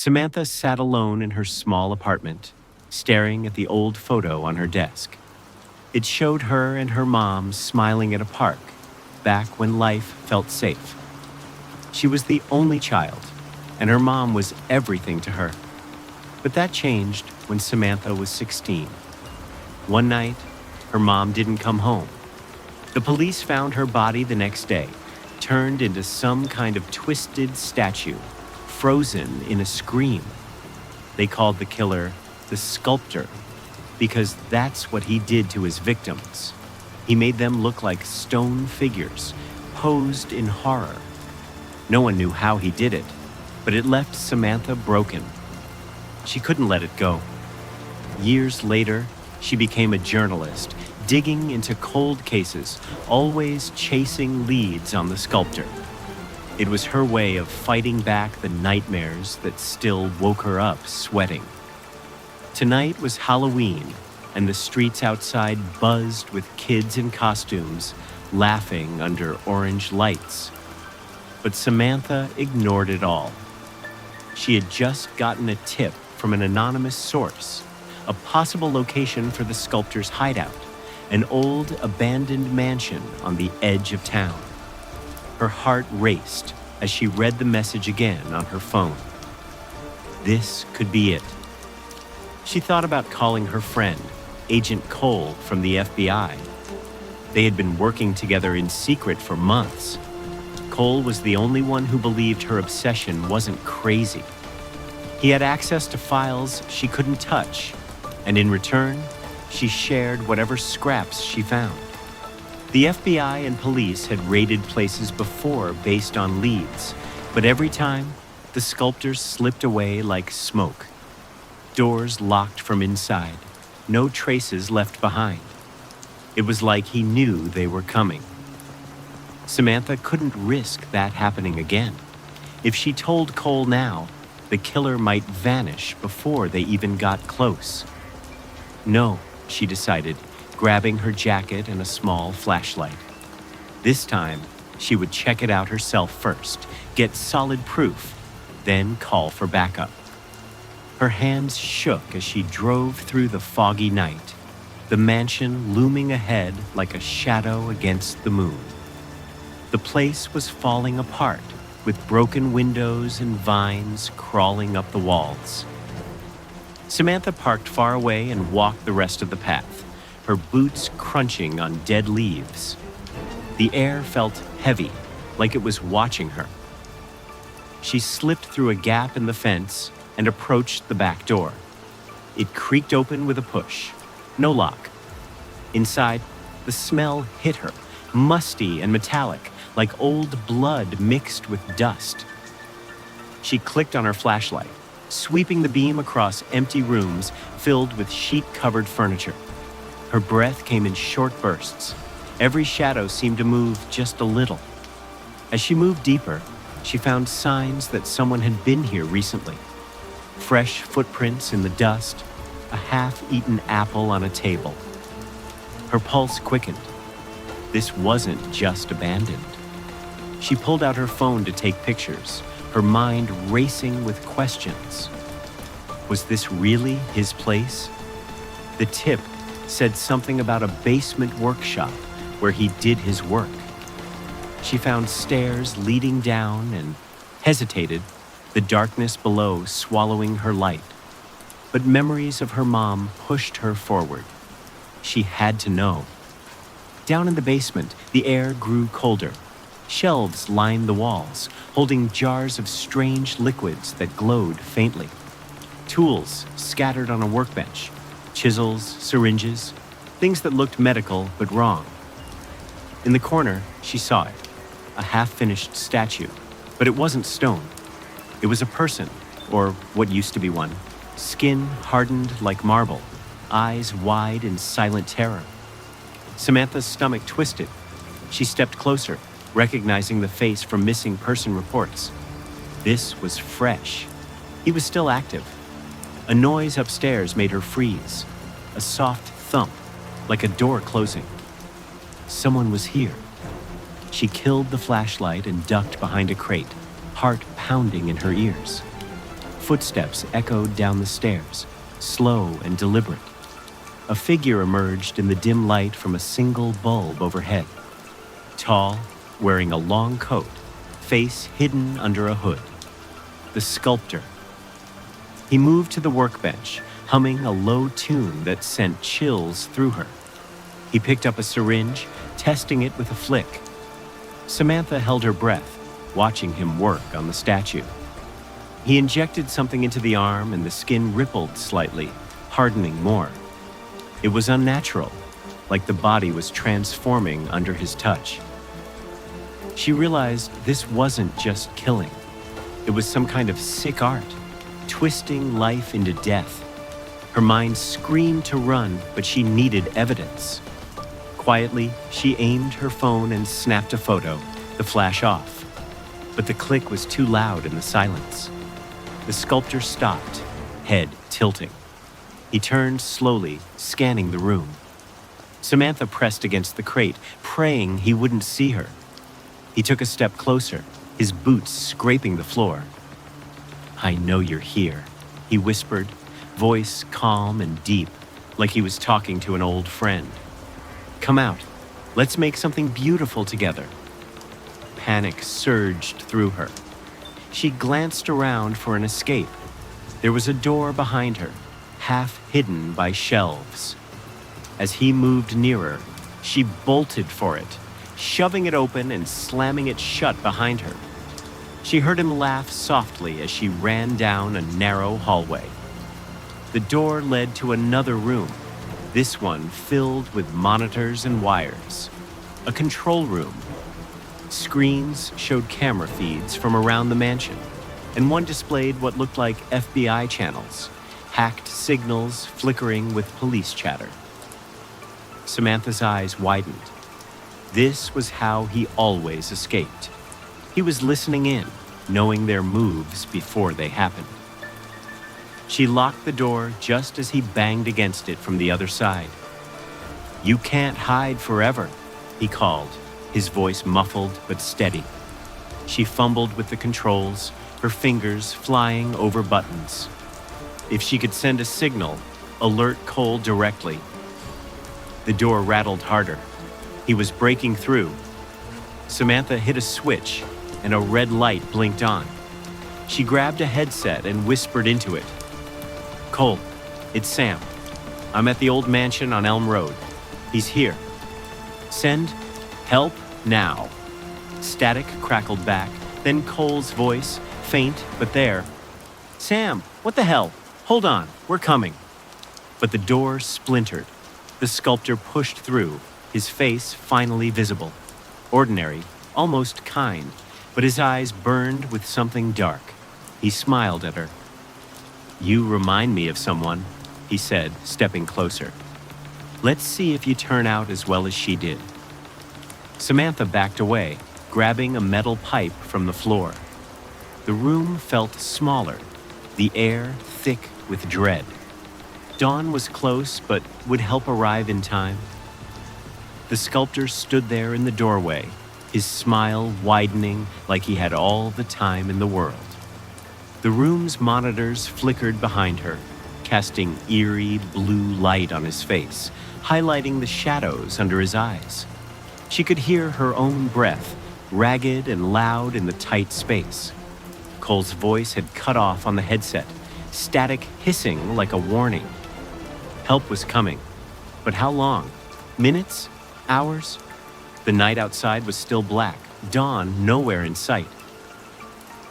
Samantha sat alone in her small apartment, staring at the old photo on her desk. It showed her and her mom smiling at a park, back when life felt safe. She was the only child, and her mom was everything to her. But that changed when Samantha was 16. One night, her mom didn't come home. The police found her body the next day, turned into some kind of twisted statue, frozen in a scream. They called the killer the Sculptor, because that's what he did to his victims. He made them look like stone figures, posed in horror. No one knew how he did it, but it left Samantha broken. She couldn't let it go. Years later, she became a journalist, digging into cold cases, always chasing leads on the Sculptor. It was her way of fighting back the nightmares that still woke her up sweating. Tonight was Halloween, and the streets outside buzzed with kids in costumes, laughing under orange lights. But Samantha ignored it all. She had just gotten a tip from an anonymous source, a possible location for the Sculptor's hideout, an old abandoned mansion on the edge of town. Her heart raced as she read the message again on her phone. This could be it. She thought about calling her friend, Agent Cole from the FBI. They had been working together in secret for months. Cole was the only one who believed her obsession wasn't crazy. He had access to files she couldn't touch, and in return, she shared whatever scraps she found. The FBI and police had raided places before based on leads, but every time, the Sculptors slipped away like smoke. Doors locked from inside, no traces left behind. It was like he knew they were coming. Samantha couldn't risk that happening again. If she told Cole now, the killer might vanish before they even got close. No, she decided, grabbing her jacket and a small flashlight. This time, she would check it out herself first, get solid proof, then call for backup. Her hands shook as she drove through the foggy night, the mansion looming ahead like a shadow against the moon. The place was falling apart, with broken windows and vines crawling up the walls. Samantha parked far away and walked the rest of the path, her boots crunching on dead leaves. The air felt heavy, like it was watching her. She slipped through a gap in the fence and approached the back door. It creaked open with a push. No lock. Inside, the smell hit her, musty and metallic, like old blood mixed with dust. She clicked on her flashlight, sweeping the beam across empty rooms filled with sheet-covered furniture. Her breath came in short bursts. Every shadow seemed to move just a little. As she moved deeper, she found signs that someone had been here recently. Fresh footprints in the dust, a half-eaten apple on a table. Her pulse quickened. This wasn't just abandoned. She pulled out her phone to take pictures, her mind racing with questions. Was this really his place? The tip said something about a basement workshop where he did his work. She found stairs leading down and hesitated, the darkness below swallowing her light. But memories of her mom pushed her forward. She had to know. Down in the basement, the air grew colder. Shelves lined the walls, holding jars of strange liquids that glowed faintly. Tools scattered on a workbench, chisels, syringes, things that looked medical but wrong. In the corner, she saw it, a half-finished statue, but it wasn't stone. It was a person, or what used to be one, skin hardened like marble, eyes wide in silent terror. Samantha's stomach twisted. She stepped closer, recognizing the face from missing person reports. This was fresh. He was still active. A noise upstairs made her freeze, a soft thump, like a door closing. Someone was here. She killed the flashlight and ducked behind a crate, heart pounding in her ears. Footsteps echoed down the stairs, slow and deliberate. A figure emerged in the dim light from a single bulb overhead. Tall, wearing a long coat, face hidden under a hood. The Sculptor. He moved to the workbench, humming a low tune that sent chills through her. He picked up a syringe, testing it with a flick. Samantha held her breath, watching him work on the statue. He injected something into the arm and the skin rippled slightly, hardening more. It was unnatural, like the body was transforming under his touch. She realized this wasn't just killing. It was some kind of sick art, twisting life into death. Her mind screamed to run, but she needed evidence. Quietly, she aimed her phone and snapped a photo, the flash off. But the click was too loud in the silence. The Sculptor stopped, head tilting. He turned slowly, scanning the room. Samantha pressed against the crate, praying he wouldn't see her. He took a step closer, his boots scraping the floor. "I know you're here," he whispered, voice calm and deep, like he was talking to an old friend. "Come out. Let's make something beautiful together." Panic surged through her. She glanced around for an escape. There was a door behind her, half hidden by shelves. As he moved nearer, she bolted for it, shoving it open and slamming it shut behind her. She heard him laugh softly as she ran down a narrow hallway. The door led to another room, this one filled with monitors and wires. A control room. Screens showed camera feeds from around the mansion, and one displayed what looked like FBI channels, hacked signals flickering with police chatter. Samantha's eyes widened. This was how he always escaped. He was listening in, knowing their moves before they happened. She locked the door just as he banged against it from the other side. "You can't hide forever," he called, his voice muffled but steady. She fumbled with the controls, her fingers flying over buttons. If she could send a signal, alert Cole directly. The door rattled harder. He was breaking through. Samantha hit a switch, and a red light blinked on. She grabbed a headset and whispered into it. "Cole, it's Sam. I'm at the old mansion on Elm Road. He's here. Send help now." Static crackled back, then Cole's voice, faint but there. "Sam, what the hell? Hold on, we're coming." But the door splintered. The Sculptor pushed through, his face finally visible. Ordinary, almost kind, but his eyes burned with something dark. He smiled at her. "You remind me of someone," he said, stepping closer. "Let's see if you turn out as well as she did." Samantha backed away, grabbing a metal pipe from the floor. The room felt smaller, the air thick with dread. Dawn was close, but would help arrive in time. The Sculptor stood there in the doorway, his smile widening like he had all the time in the world. The room's monitors flickered behind her, casting eerie blue light on his face, highlighting the shadows under his eyes. She could hear her own breath, ragged and loud in the tight space. Cole's voice had cut off on the headset, static hissing like a warning. Help was coming, but how long? Minutes? Hours? The night outside was still black, dawn nowhere in sight.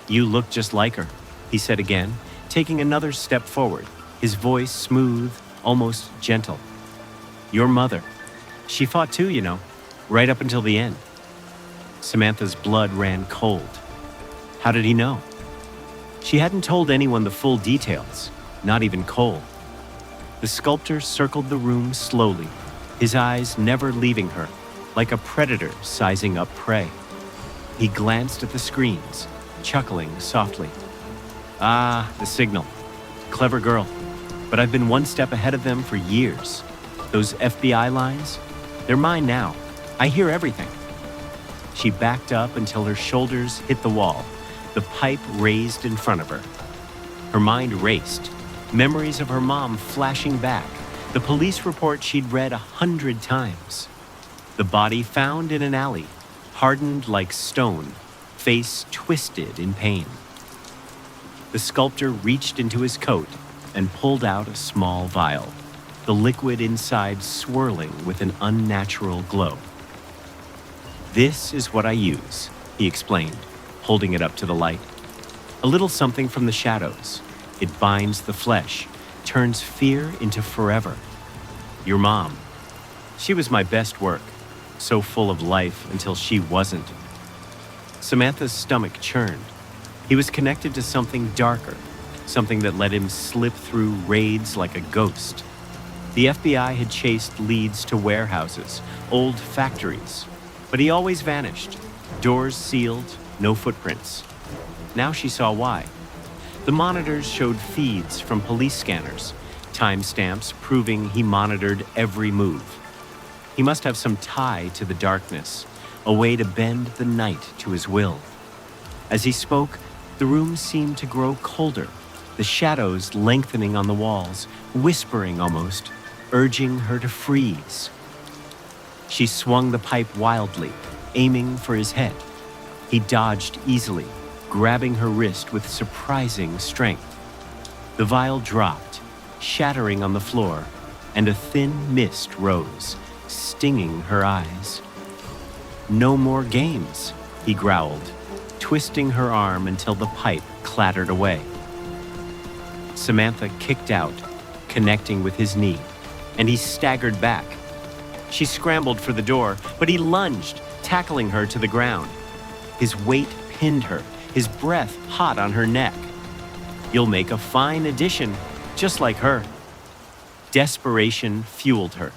"You look just like her," he said again, taking another step forward, his voice smooth, almost gentle. "Your mother. She fought too, you know, right up until the end." Samantha's blood ran cold. How did he know? She hadn't told anyone the full details, not even Cole. The Sculptor circled the room slowly, his eyes never leaving her, like a predator sizing up prey. He glanced at the screens, chuckling softly. "Ah, the signal. Clever girl. But I've been one step ahead of them for years. Those FBI lines? They're mine now. I hear everything." She backed up until her shoulders hit the wall, the pipe raised in front of her. Her mind raced, memories of her mom flashing back, the police report she'd read 100 times. The body found in an alley, hardened like stone, face twisted in pain. The sculptor reached into his coat and pulled out a small vial, the liquid inside swirling with an unnatural glow. "This is what I use," he explained, holding it up to the light. "A little something from the shadows. It binds the flesh, turns fear into forever. Your mom. She was my best work, so full of life until she wasn't." Samantha's stomach churned. He was connected to something darker, something that let him slip through raids like a ghost. The FBI had chased leads to warehouses, old factories, but he always vanished. Doors sealed, no footprints. Now she saw why. The monitors showed feeds from police scanners, timestamps proving he monitored every move. He must have some tie to the darkness, a way to bend the night to his will. As he spoke, the room seemed to grow colder, the shadows lengthening on the walls, whispering almost, urging her to freeze. She swung the pipe wildly, aiming for his head. He dodged easily, grabbing her wrist with surprising strength. The vial dropped, shattering on the floor, and a thin mist rose, stinging her eyes. "No more games," he growled, twisting her arm until the pipe clattered away. Samantha kicked out, connecting with his knee, and he staggered back. She scrambled for the door, but he lunged, tackling her to the ground. His weight pinned her, his breath hot on her neck. "You'll make a fine addition, just like her." Desperation fueled her.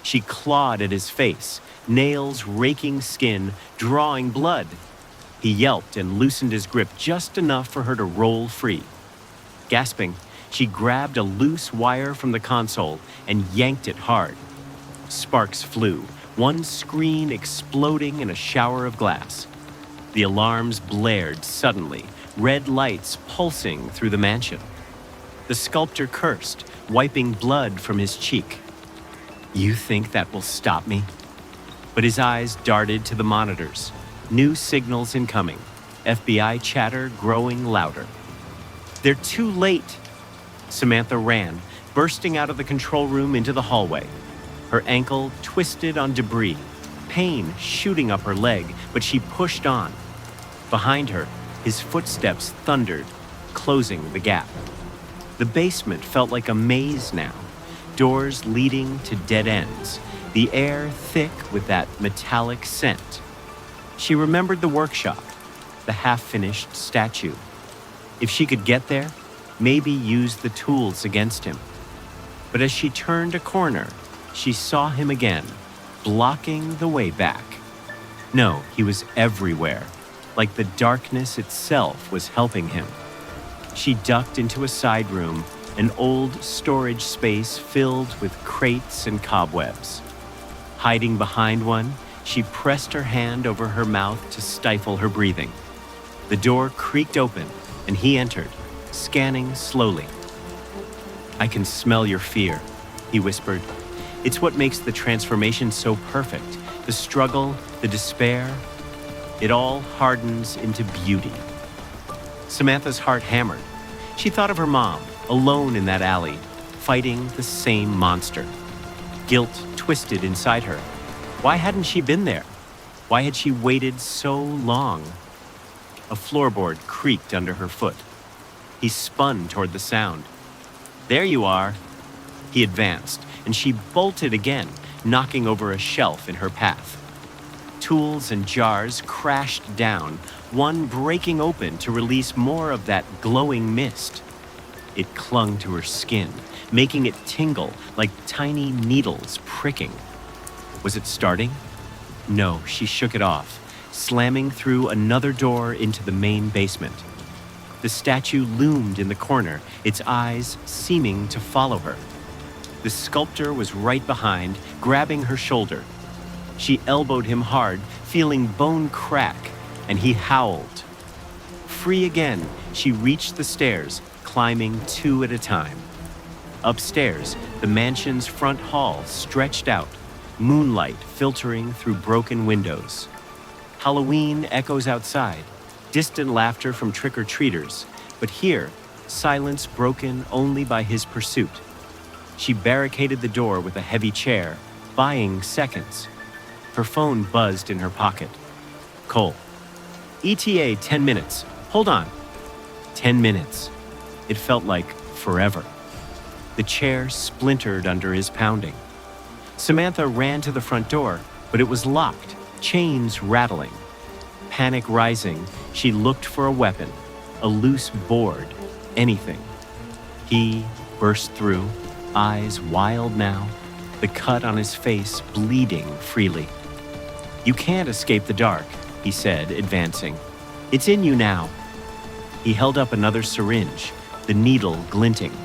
She clawed at his face, nails raking skin, drawing blood. He yelped and loosened his grip just enough for her to roll free. Gasping, she grabbed a loose wire from the console and yanked it hard. Sparks flew, one screen exploding in a shower of glass. The alarms blared suddenly, red lights pulsing through the mansion. The sculptor cursed, wiping blood from his cheek. "You think that will stop me?" But his eyes darted to the monitors. New signals incoming, FBI chatter growing louder. "They're too late!" Samantha ran, bursting out of the control room into the hallway. Her ankle twisted on debris, pain shooting up her leg, but she pushed on. Behind her, his footsteps thundered, closing the gap. The basement felt like a maze now, doors leading to dead ends, the air thick with that metallic scent. She remembered the workshop, the half-finished statue. If she could get there, maybe use the tools against him. But as she turned a corner, she saw him again, blocking the way back. No, he was everywhere, like the darkness itself was helping him. She ducked into a side room, an old storage space filled with crates and cobwebs. Hiding behind one, she pressed her hand over her mouth to stifle her breathing. The door creaked open, and he entered, scanning slowly. "I can smell your fear," he whispered. "It's what makes the transformation so perfect. The struggle, the despair, it all hardens into beauty." Samantha's heart hammered. She thought of her mom, alone in that alley, fighting the same monster. Guilt twisted inside her. Why hadn't she been there? Why had she waited so long? A floorboard creaked under her foot. He spun toward the sound. "There you are." He advanced, and she bolted again, knocking over a shelf in her path. Tools and jars crashed down, one breaking open to release more of that glowing mist. It clung to her skin, making it tingle like tiny needles pricking. Was it starting? No, she shook it off, slamming through another door into the main basement. The statue loomed in the corner, its eyes seeming to follow her. The sculptor was right behind, grabbing her shoulder. She elbowed him hard, feeling bone crack, and he howled. Free again, she reached the stairs, climbing two at a time. Upstairs, the mansion's front hall stretched out, moonlight filtering through broken windows. Halloween echoes outside, distant laughter from trick-or-treaters, but here, silence broken only by his pursuit. She barricaded the door with a heavy chair, buying seconds. Her phone buzzed in her pocket. Cole. ETA 10 minutes. Hold on. 10 minutes. It felt like forever. The chair splintered under his pounding. Samantha ran to the front door, but it was locked, chains rattling. Panic rising, she looked for a weapon, a loose board, anything. He burst through, eyes wild now, the cut on his face bleeding freely. "You can't escape the dark," he said, advancing. "It's in you now." He held up another syringe, the needle glinting.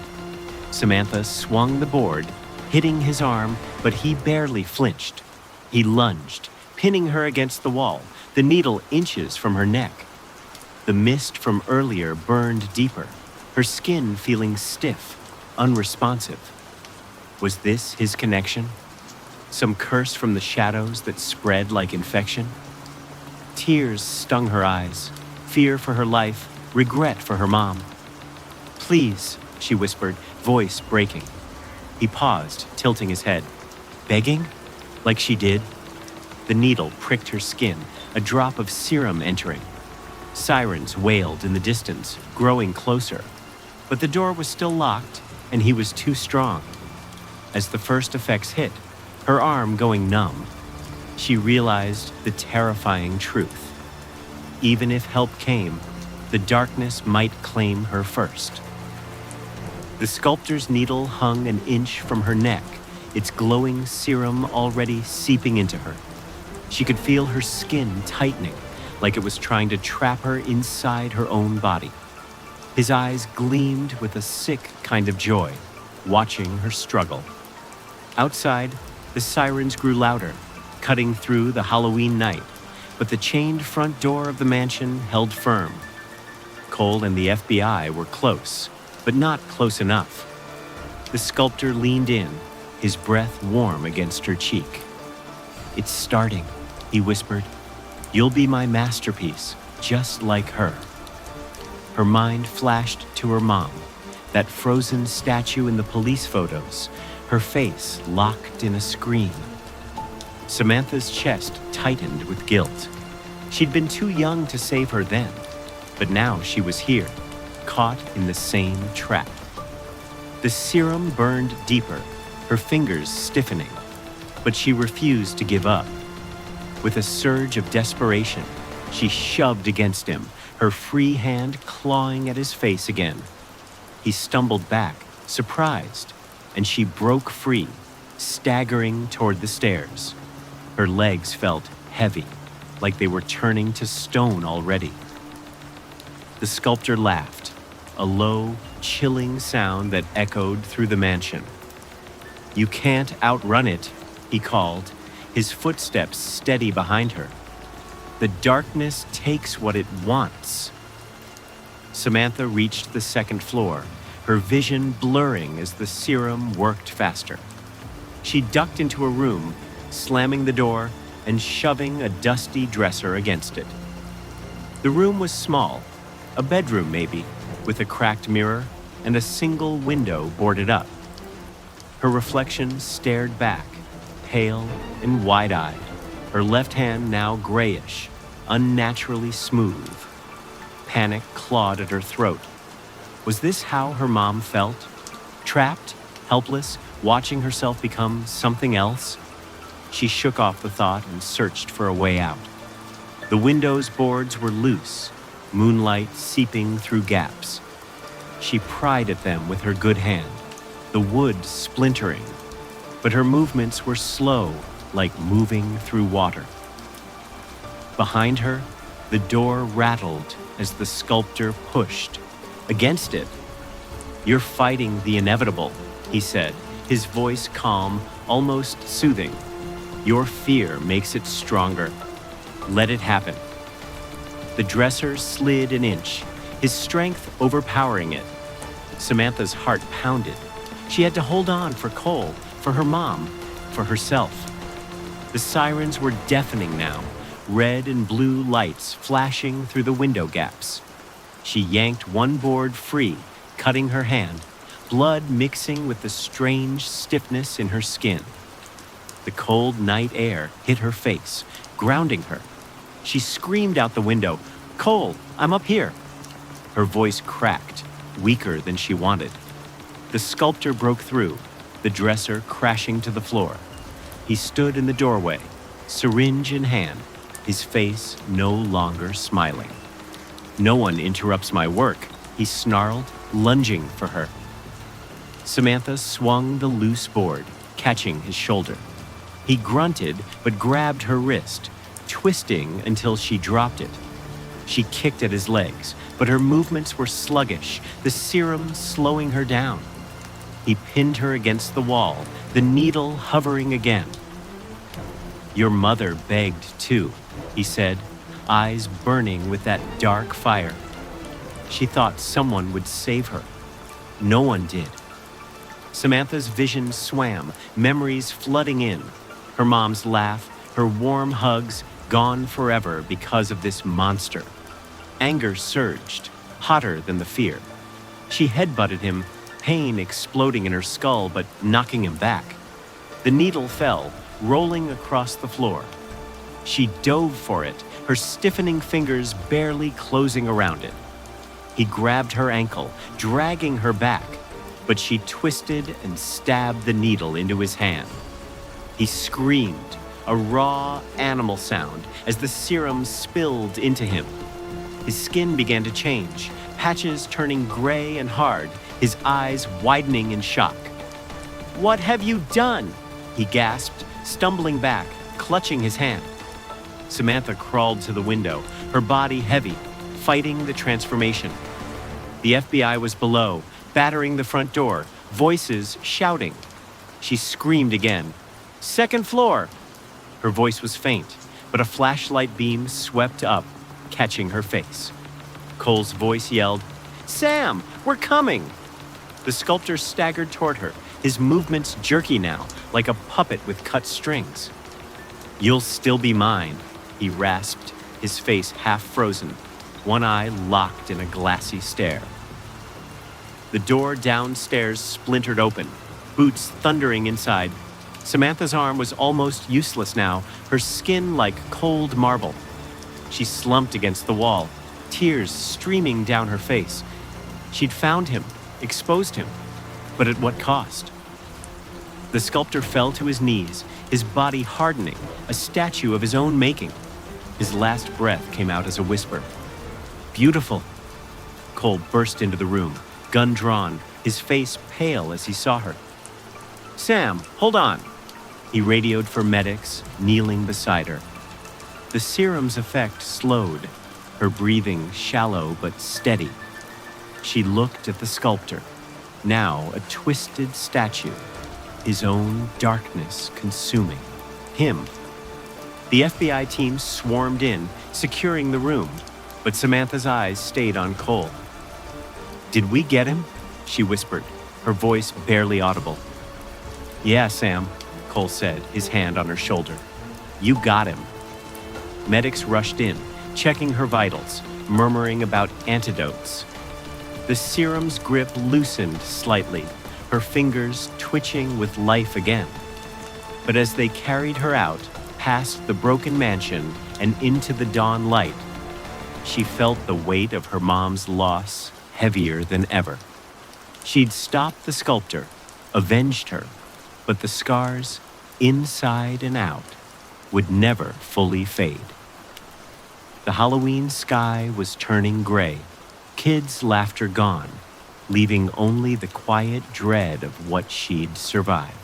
Samantha swung the board, hitting his arm, but he barely flinched. He lunged, pinning her against the wall, the needle inches from her neck. The mist from earlier burned deeper, her skin feeling stiff, unresponsive. Was this his connection? Some curse from the shadows that spread like infection? Tears stung her eyes, fear for her life, regret for her mom. "Please," she whispered, voice breaking. He paused, tilting his head. "Begging? Like she did?" The needle pricked her skin, a drop of serum entering. Sirens wailed in the distance, growing closer. But the door was still locked, and he was too strong. As the first effects hit, her arm going numb, she realized the terrifying truth. Even if help came, the darkness might claim her first. The sculptor's needle hung an inch from her neck, its glowing serum already seeping into her. She could feel her skin tightening, like it was trying to trap her inside her own body. His eyes gleamed with a sick kind of joy, watching her struggle. Outside, the sirens grew louder, cutting through the Halloween night, but the chained front door of the mansion held firm. Cole and the FBI were close, but not close enough. The sculptor leaned in, his breath warm against her cheek. "It's starting," he whispered. "You'll be my masterpiece, just like her." Her mind flashed to her mom, that frozen statue in the police photos, her face locked in a scream. Samantha's chest tightened with guilt. She'd been too young to save her then, but now she was here, caught in the same trap. The serum burned deeper, her fingers stiffening, but she refused to give up. With a surge of desperation, she shoved against him, her free hand clawing at his face again. He stumbled back, surprised, and she broke free, staggering toward the stairs. Her legs felt heavy, like they were turning to stone already. The sculptor laughed, a low, chilling sound that echoed through the mansion. "You can't outrun it," he called, his footsteps steady behind her. "The darkness takes what it wants." Samantha reached the second floor, her vision blurring as the serum worked faster. She ducked into a room, slamming the door and shoving a dusty dresser against it. The room was small, a bedroom maybe, with a cracked mirror and a single window boarded up. Her reflection stared back, pale and wide-eyed, her left hand now grayish, unnaturally smooth. Panic clawed at her throat. Was this how her mom felt? Trapped, helpless, watching herself become something else? She shook off the thought and searched for a way out. The window's boards were loose, moonlight seeping through gaps. She pried at them with her good hand, the wood splintering, but her movements were slow, like moving through water. Behind her, the door rattled as the sculptor pushed. Against it. "You're fighting the inevitable," he said, his voice calm, almost soothing. "Your fear makes it stronger. Let it happen." The dresser slid an inch, his strength overpowering it. Samantha's heart pounded. She had to hold on for Cole, for her mom, for herself. The sirens were deafening now, red and blue lights flashing through the window gaps. She yanked one board free, cutting her hand, blood mixing with the strange stiffness in her skin. The cold night air hit her face, grounding her. She screamed out the window, "Cole, I'm up here." Her voice cracked, weaker than she wanted. The sculptor broke through, the dresser crashing to the floor. He stood in the doorway, syringe in hand, his face no longer smiling. "No one interrupts my work," he snarled, lunging for her. Samantha swung the loose board, catching his shoulder. He grunted but grabbed her wrist, twisting until she dropped it. She kicked at his legs, but her movements were sluggish, the serum slowing her down. He pinned her against the wall, the needle hovering again. "Your mother begged too," he said, eyes burning with that dark fire. She thought someone would save her. No one did. Samantha's vision swam, memories flooding in. Her mom's laugh, her warm hugs, gone forever because of this monster. Anger surged, hotter than the fear. She headbutted him, pain exploding in her skull but knocking him back. The needle fell, rolling across the floor. She dove for it, her stiffening fingers barely closing around it. He grabbed her ankle, dragging her back, but she twisted and stabbed the needle into his hand. He screamed, a raw animal sound, as the serum spilled into him. His skin began to change, patches turning gray and hard, his eyes widening in shock. "What have you done?" he gasped, stumbling back, clutching his hand. Samantha crawled to the window, her body heavy, fighting the transformation. The FBI was below, battering the front door, voices shouting. She screamed again. "Second floor!" Her voice was faint, but a flashlight beam swept up, catching her face. Cole's voice yelled, "Sam, we're coming!" The sculptor staggered toward her, his movements jerky now, like a puppet with cut strings. "You'll still be mine," he rasped, his face half frozen, one eye locked in a glassy stare. The door downstairs splintered open, boots thundering inside. Samantha's arm was almost useless now, her skin like cold marble. She slumped against the wall, tears streaming down her face. She'd found him, exposed him, but at what cost? The sculptor fell to his knees, his body hardening, a statue of his own making. His last breath came out as a whisper. "Beautiful." Cole burst into the room, gun drawn, his face pale as he saw her. "Sam, hold on." He radioed for medics, kneeling beside her. The serum's effect slowed, her breathing shallow but steady. She looked at the sculptor, now a twisted statue, his own darkness consuming him. The FBI team swarmed in, securing the room, but Samantha's eyes stayed on Cole. "Did we get him?" she whispered, her voice barely audible. "Yeah, Sam," Cole said, his hand on her shoulder. "You got him." Medics rushed in, checking her vitals, murmuring about antidotes. The serum's grip loosened slightly, her fingers twitching with life again. But as they carried her out, past the broken mansion and into the dawn light, she felt the weight of her mom's loss heavier than ever. She'd stopped the sculptor, avenged her, but the scars, inside and out, would never fully fade. The Halloween sky was turning gray, kids' laughter gone, leaving only the quiet dread of what she'd survived.